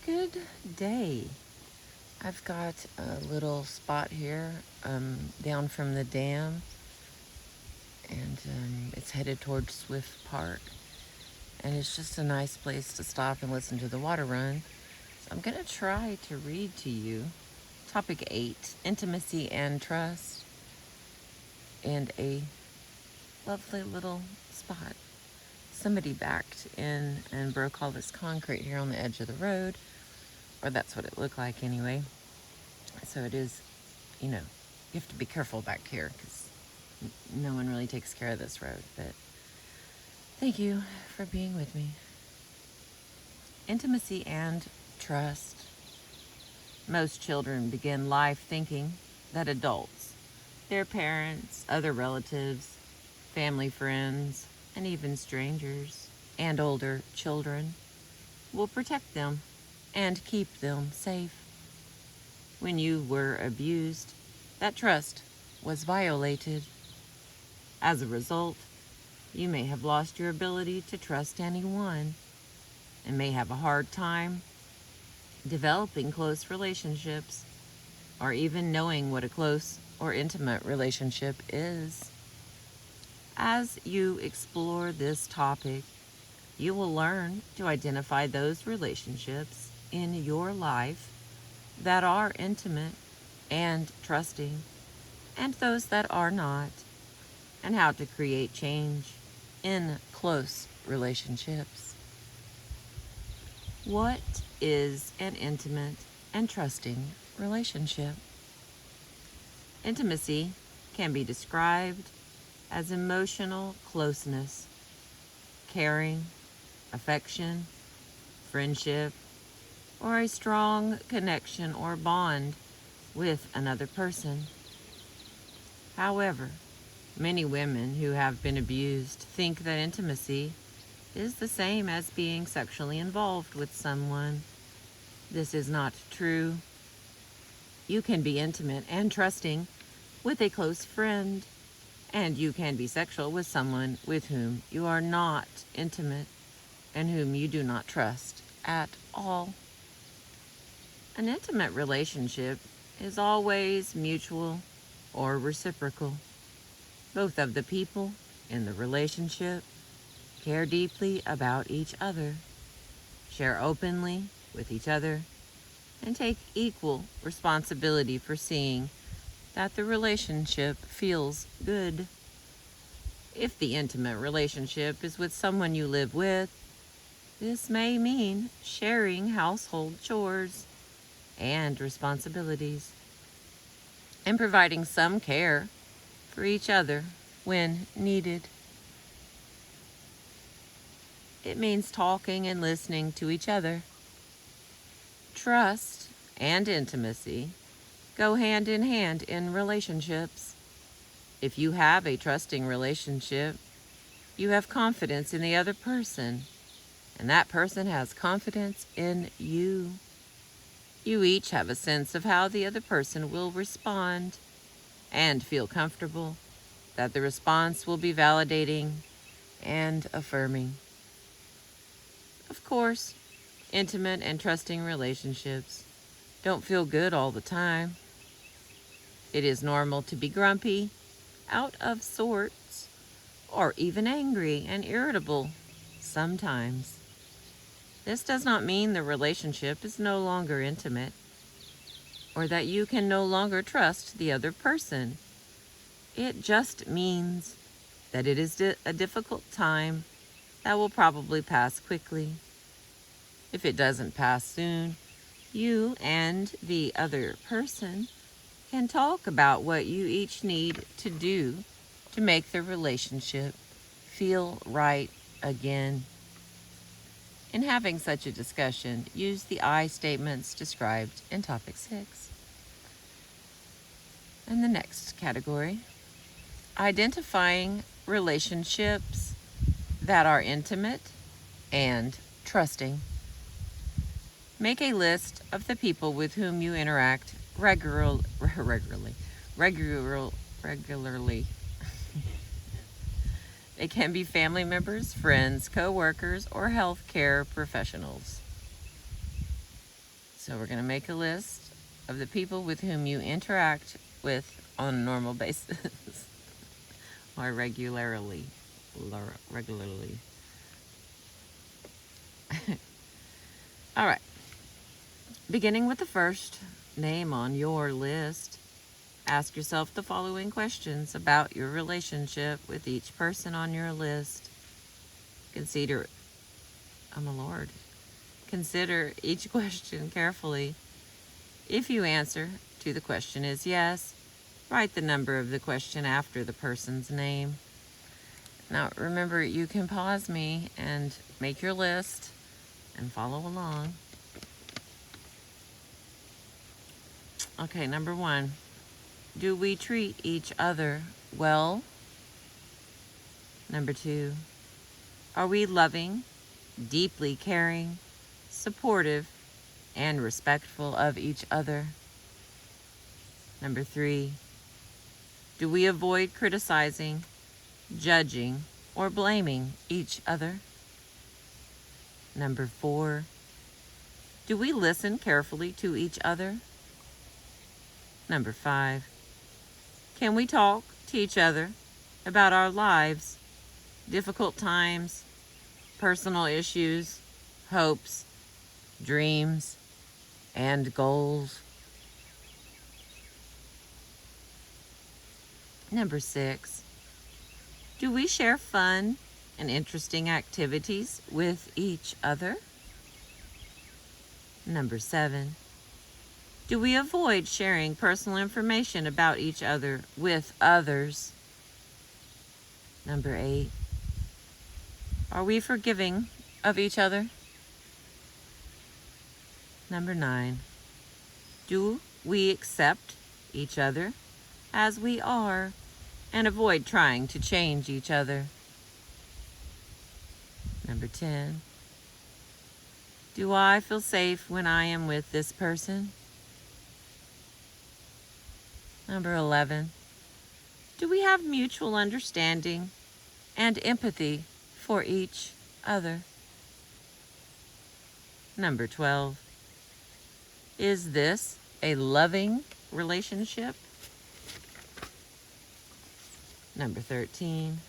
Good day. I've got a little spot here down from the dam, and it's headed towards Swift Park. And it's just a nice place to stop and listen to the water run. So I'm going to try to read to you Topic 8, Intimacy and Trust, and a lovely little spot. Somebody backed in and broke all this concrete here on the edge of the road, or that's what it looked like anyway. So it is, you have to be careful back here because no one really takes care of this road. But thank you for being with me. Intimacy and trust. Most children begin life thinking that adults, their parents, other relatives, family friends, and even strangers and older children will protect them and keep them safe. When you were abused, that trust was violated. As a result, you may have lost your ability to trust anyone and may have a hard time developing close relationships or even knowing what a close or intimate relationship is. As you explore this topic, you will learn to identify those relationships in your life that are intimate and trusting, and those that are not, and how to create change in close relationships. What is an intimate and trusting relationship? Intimacy can be described as emotional closeness, caring, affection, friendship, or a strong connection or bond with another person. However, many women who have been abused think that intimacy is the same as being sexually involved with someone. This is not true. You can be intimate and trusting with a close friend, and you can be sexual with someone with whom you are not intimate and whom you do not trust at all. An intimate relationship is always mutual or reciprocal. Both of the people in the relationship care deeply about each other, share openly with each other, and take equal responsibility for seeing that the relationship feels good. If the intimate relationship is with someone you live with, this may mean sharing household chores and responsibilities, and providing some care for each other when needed. It means talking and listening to each other. Trust and intimacy go hand in hand in relationships. If you have a trusting relationship, you have confidence in the other person, and that person has confidence in you. You each have a sense of how the other person will respond and feel comfortable that the response will be validating and affirming. Of course, intimate and trusting relationships don't feel good all the time. It is normal to be grumpy, out of sorts, or even angry and irritable sometimes. This does not mean the relationship is no longer intimate or that you can no longer trust the other person. It just means that it is a difficult time that will probably pass quickly. If it doesn't pass soon, you and the other person can talk about what you each need to do to make the relationship feel right again. In having such a discussion, use the I statements described in Topic 6. And the next category, identifying relationships that are intimate and trusting. Make a list of the people with whom you interact regularly. It can be family members, friends, co-workers, or healthcare professionals. So we're going to make a list of the people with whom you interact with on a normal basis or regularly. All right. Beginning with the first name on your list, ask yourself the following questions about your relationship with each person on your list. Consider, oh my Lord, consider each question carefully. If you answer to the question is yes, write the number of the question after the person's name. Now remember, you can pause me and make your list and follow along. Okay, number 1. Do we treat each other well? Number 2. Are we loving, deeply caring, supportive, and respectful of each other? Number 3. Do we avoid criticizing, judging, or blaming each other? Number 4. Do we listen carefully to each other? Number 5. Can we talk to each other about our lives, difficult times, personal issues, hopes, dreams, and goals? Number 6. Do we share fun and interesting activities with each other? Number 7. Do we avoid sharing personal information about each other with others? Number 8. Are we forgiving of each other? Number 9. Do we accept each other as we are and avoid trying to change each other? Number 10. Do I feel safe when I am with this person? Number 11. Do we have mutual understanding and empathy for each other? Number 12. Is this a loving relationship? Number 13.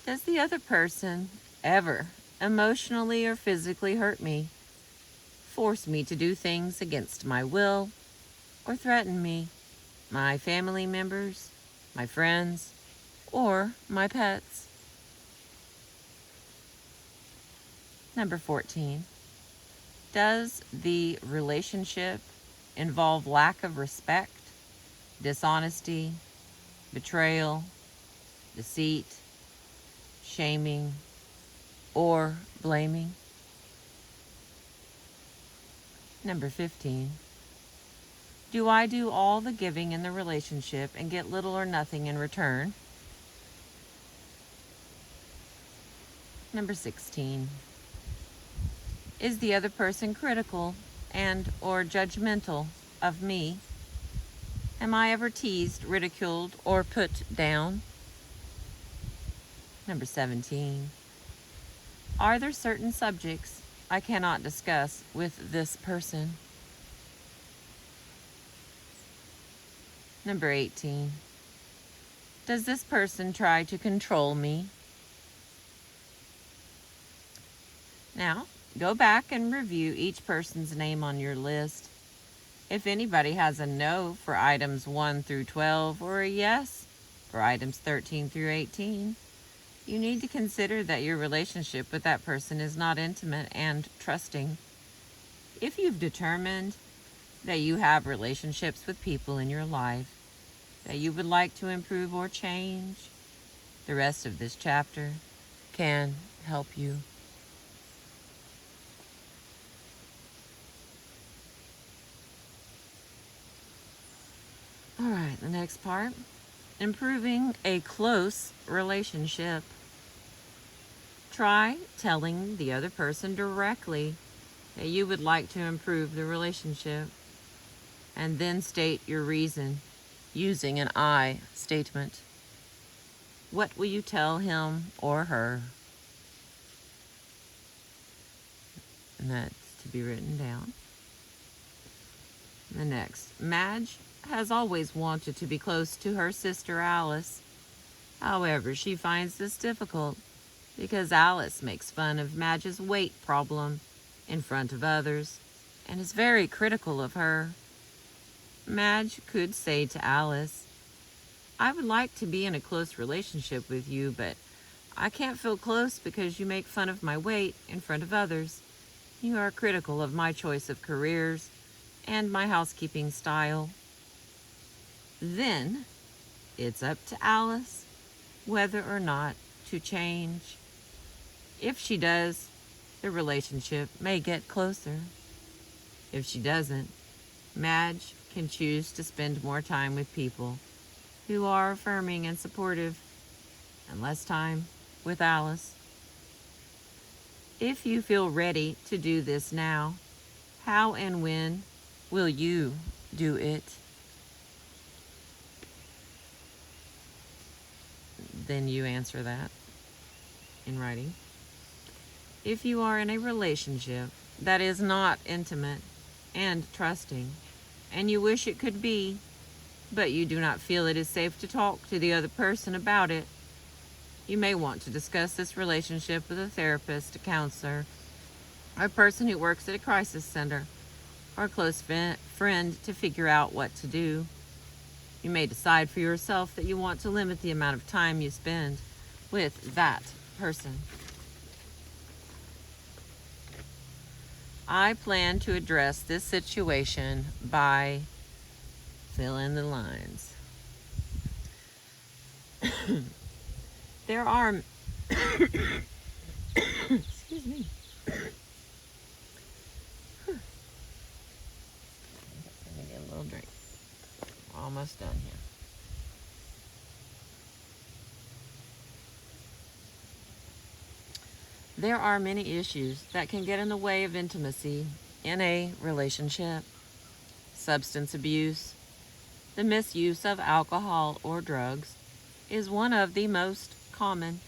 Does the other person ever emotionally or physically hurt me, force me to do things against my will, or threaten me, my family members, my friends, or my pets? Number 14. Does the relationship involve lack of respect, dishonesty, betrayal, deceit, shaming, or blaming? Number 15. Do I do all the giving in the relationship and get little or nothing in return? Number 16. Is the other person critical and or judgmental of me? Am I ever teased, ridiculed, or put down? Number 17. Are there certain subjects I cannot discuss with this person? Number 18. Does this person try to control me? Now, go back and review each person's name on your list. If anybody has a no for items 1 through 12 or a yes for items 13 through 18, you need to consider that your relationship with that person is not intimate and trusting. If you've determined that you have relationships with people in your life that you would like to improve or change, the rest of this chapter can help you. All right, the next part, improving a close relationship. Try telling the other person directly that you would like to improve the relationship, and then state your reason using an I statement. What will you tell him or her? And that's to be written down. The next, Madge has always wanted to be close to her sister Alice. However, she finds this difficult because Alice makes fun of Madge's weight problem in front of others and is very critical of her. Madge could say to Alice, "I would like to be in a close relationship with you, but I can't feel close because you make fun of my weight in front of others. You are critical of my choice of careers and my housekeeping style." Then it's up to Alice whether or not to change. If she does, the relationship may get closer. If she doesn't, Madge can choose to spend more time with people who are affirming and supportive and less time with Alice. If you feel ready to do this now, how and when will you do it? Then you answer that in writing. If you are in a relationship that is not intimate and trusting, and you wish it could be, but you do not feel it is safe to talk to the other person about it, you may want to discuss this relationship with a therapist, a counselor, or a person who works at a crisis center, or a close friend to figure out what to do. You may decide for yourself that you want to limit the amount of time you spend with that person. I plan to address this situation by fill in the lines. There are excuse me. Let me get a little drink. Almost done here. There are many issues that can get in the way of intimacy in a relationship. Substance abuse, the misuse of alcohol or drugs, is one of the most common.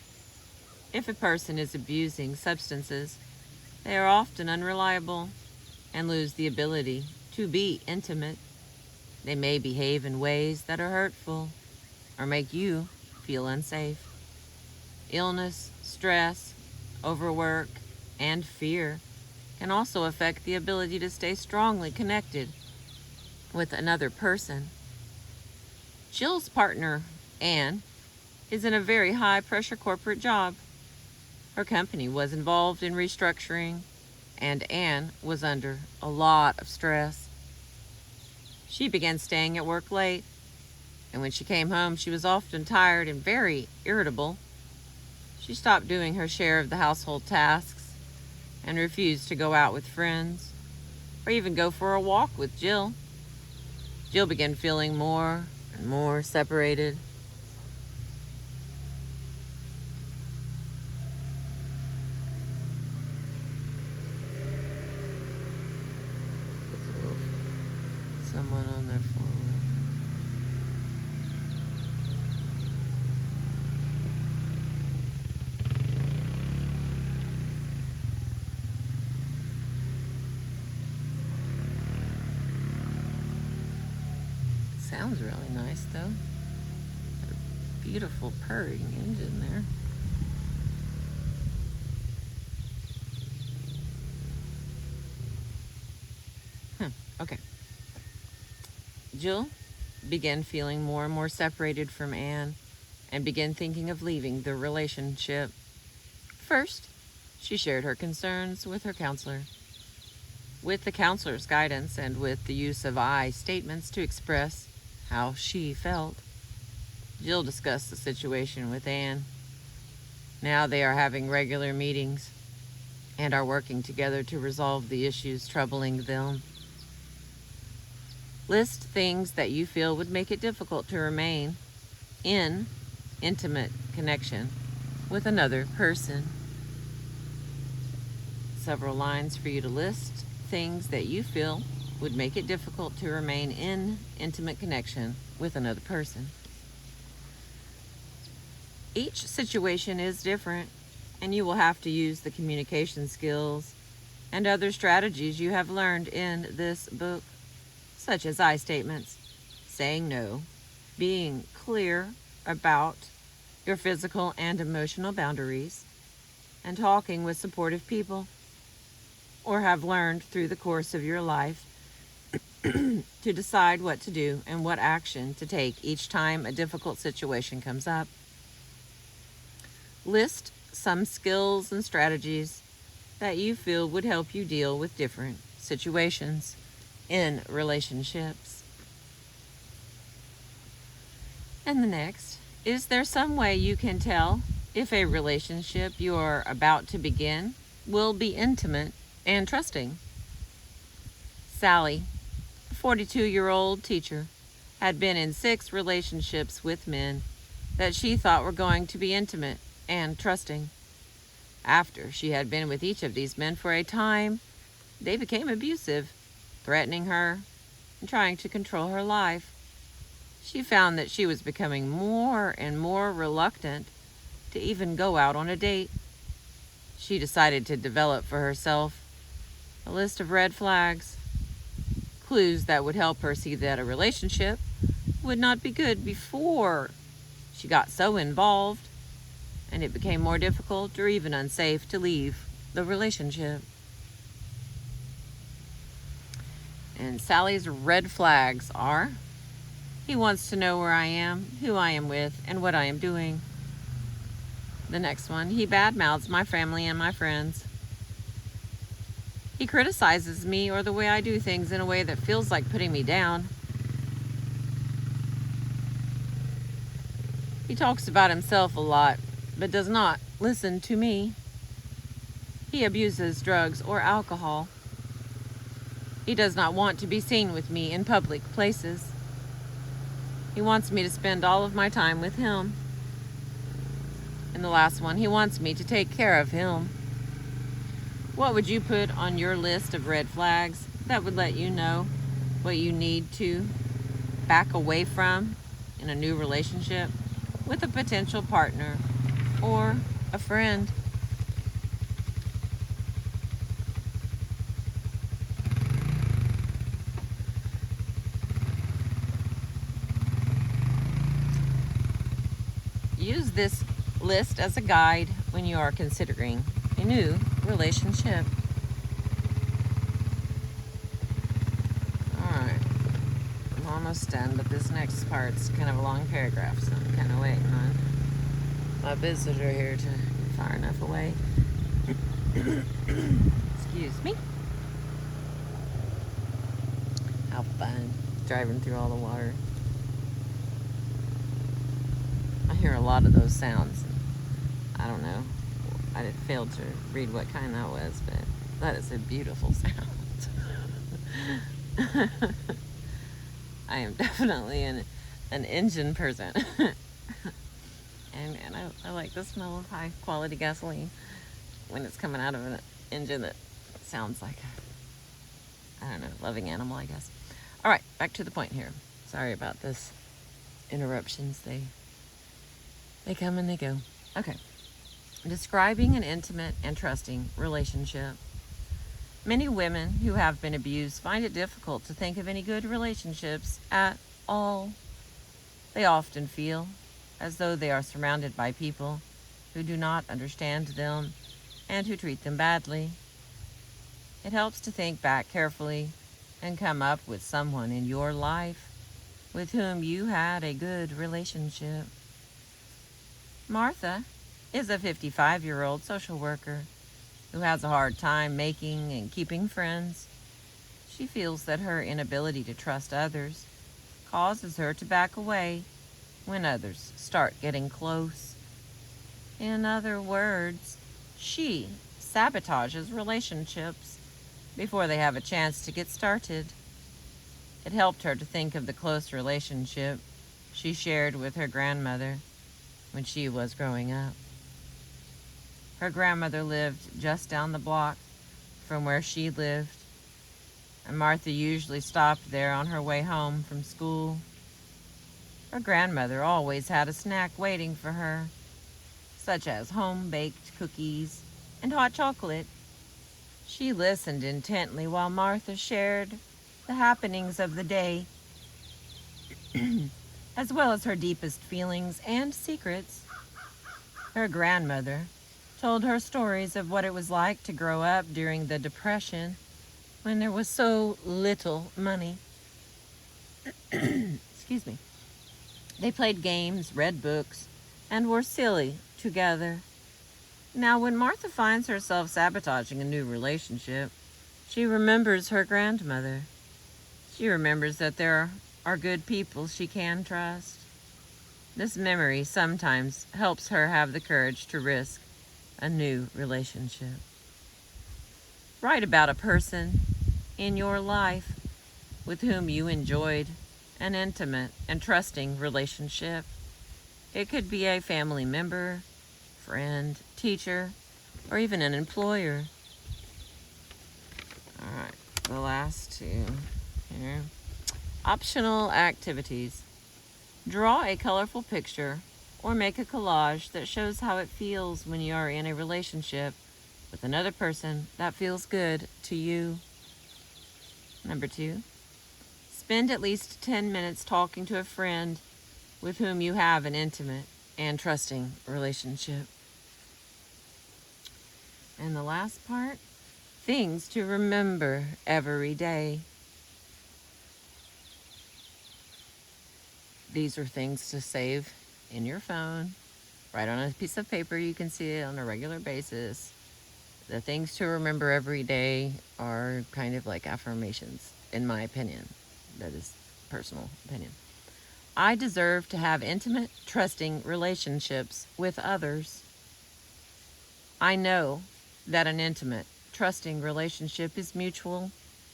If a person is abusing substances, they are often unreliable and lose the ability to be intimate. They may behave in ways that are hurtful or make you feel unsafe. Illness, stress, overwork, and fear can also affect the ability to stay strongly connected with another person. Jill's partner, Anne, is in a very high-pressure corporate job. Her company was involved in restructuring, and Anne was under a lot of stress. She began staying at work late, and when she came home, she was often tired and very irritable. She stopped doing her share of the household tasks and refused to go out with friends or even go for a walk with Jill. Jill began feeling more and more separated. Someone on their phone. Sounds really nice though. Got a beautiful purring engine there. Okay. Jill began feeling more and more separated from Anne and began thinking of leaving the relationship. First, she shared her concerns with her counselor. With the counselor's guidance and with the use of I statements to express how she felt, Jill discussed the situation with Anne. Now they are having regular meetings and are working together to resolve the issues troubling them. List things that you feel would make it difficult to remain in intimate connection with another person. Several lines for you to list things that you feel would make it difficult to remain in intimate connection with another person. Each situation is different, and you will have to use the communication skills and other strategies you have learned in this book. such as I statements, saying no, being clear about your physical and emotional boundaries, and talking with supportive people, or have learned through the course of your life to decide what to do and what action to take each time a difficult situation comes up. List some skills and strategies that you feel would help you deal with different situations in relationships. And the next, is there some way you can tell if a relationship you are about to begin will be intimate and trusting? Sally, a 42-year-old teacher, had been in 6 relationships with men that she thought were going to be intimate and trusting. After she had been with each of these men for a time, they became abusive, threatening her and trying to control her life. She found that she was becoming more and more reluctant to even go out on a date. She decided to develop for herself a list of red flags, clues that would help her see that a relationship would not be good before she got so involved and it became more difficult or even unsafe to leave the relationship. And Sally's red flags are: he wants to know where I am, who I am with, and what I am doing. The next one, he badmouths my family and my friends. He criticizes me or the way I do things in a way that feels like putting me down. He talks about himself a lot, but does not listen to me. He abuses drugs or alcohol. He does not want to be seen with me in public places. He wants me to spend all of my time with him. And the last one, he wants me to take care of him. What would you put on your list of red flags that would let you know what you need to back away from in a new relationship with a potential partner or a friend? Use this list as a guide when you are considering a new relationship. Alright, I'm almost done, but this next part's kind of a long paragraph, so I'm kind of waiting on my visitor here to get far enough away. Excuse me. How fun driving through all the water. I hear a lot of those sounds. I don't know. I failed to read what kind that was, but that is a beautiful sound. I am definitely an engine person. and I like the smell of high quality gasoline when it's coming out of an engine that sounds like a, I don't know, loving animal, I guess. All right, back to the point here. Sorry about this interruptions. They come and they go. Okay. Describing an intimate and trusting relationship. Many women who have been abused find it difficult to think of any good relationships at all. They often feel as though they are surrounded by people who do not understand them and who treat them badly. It helps to think back carefully and come up with someone in your life with whom you had a good relationship. Martha is a 55-year-old social worker who has a hard time making and keeping friends. She feels that her inability to trust others causes her to back away when others start getting close. In other words, she sabotages relationships before they have a chance to get started. It helped her to think of the close relationship she shared with her grandmother when she was growing up. Her grandmother lived just down the block from where she lived, and Martha usually stopped there on her way home from school. Her grandmother always had a snack waiting for her, such as home-baked cookies and hot chocolate. She listened intently while Martha shared the happenings of the day, as well as her deepest feelings and secrets. Her grandmother told her stories of what it was like to grow up during the Depression when there was so little money. Excuse me. They played games, read books, and were silly together. Now, when Martha finds herself sabotaging a new relationship, she remembers her grandmother. She remembers that there are good people she can trust. This memory sometimes helps her have the courage to risk a new relationship. Write about a person in your life with whom you enjoyed an intimate and trusting relationship. It could be a family member, friend, teacher, or even an employer. All right, the last two here. Optional activities. Draw a colorful picture or make a collage that shows how it feels when you are in a relationship with another person that feels good to you. Number 2, spend at least 10 minutes talking to a friend with whom you have an intimate and trusting relationship. And the last part, things to remember every day. These are things to save in your phone, write on a piece of paper you can see it on a regular basis. The things to remember every day are kind of like affirmations, in my opinion. That is personal opinion. I deserve to have intimate, trusting relationships with others. I know that an intimate, trusting relationship is mutual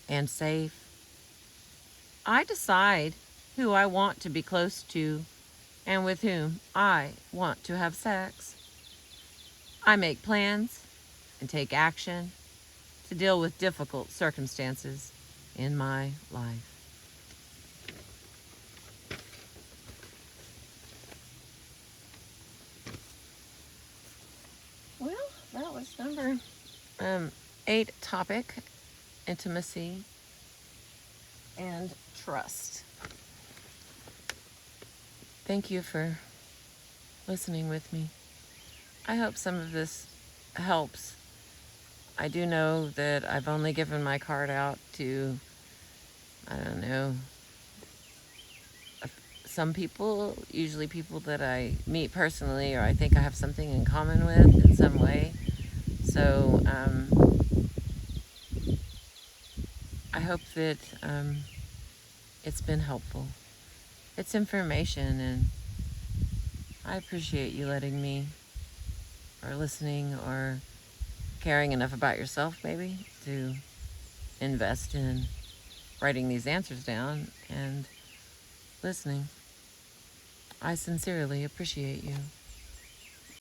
and safe. I decide who I want to be close to and with whom I want to have sex. I make plans and take action to deal with difficult circumstances in my life. Well, that was number 8 topic, intimacy and trust. Thank you for listening with me. I hope some of this helps. I do know that I've only given my card out to, I don't know, some people, usually people that I meet personally or I think I have something in common with in some way. So I hope that it's been helpful. It's information, and I appreciate you letting me, or listening, or caring enough about yourself maybe to invest in writing these answers down and listening. I sincerely appreciate you.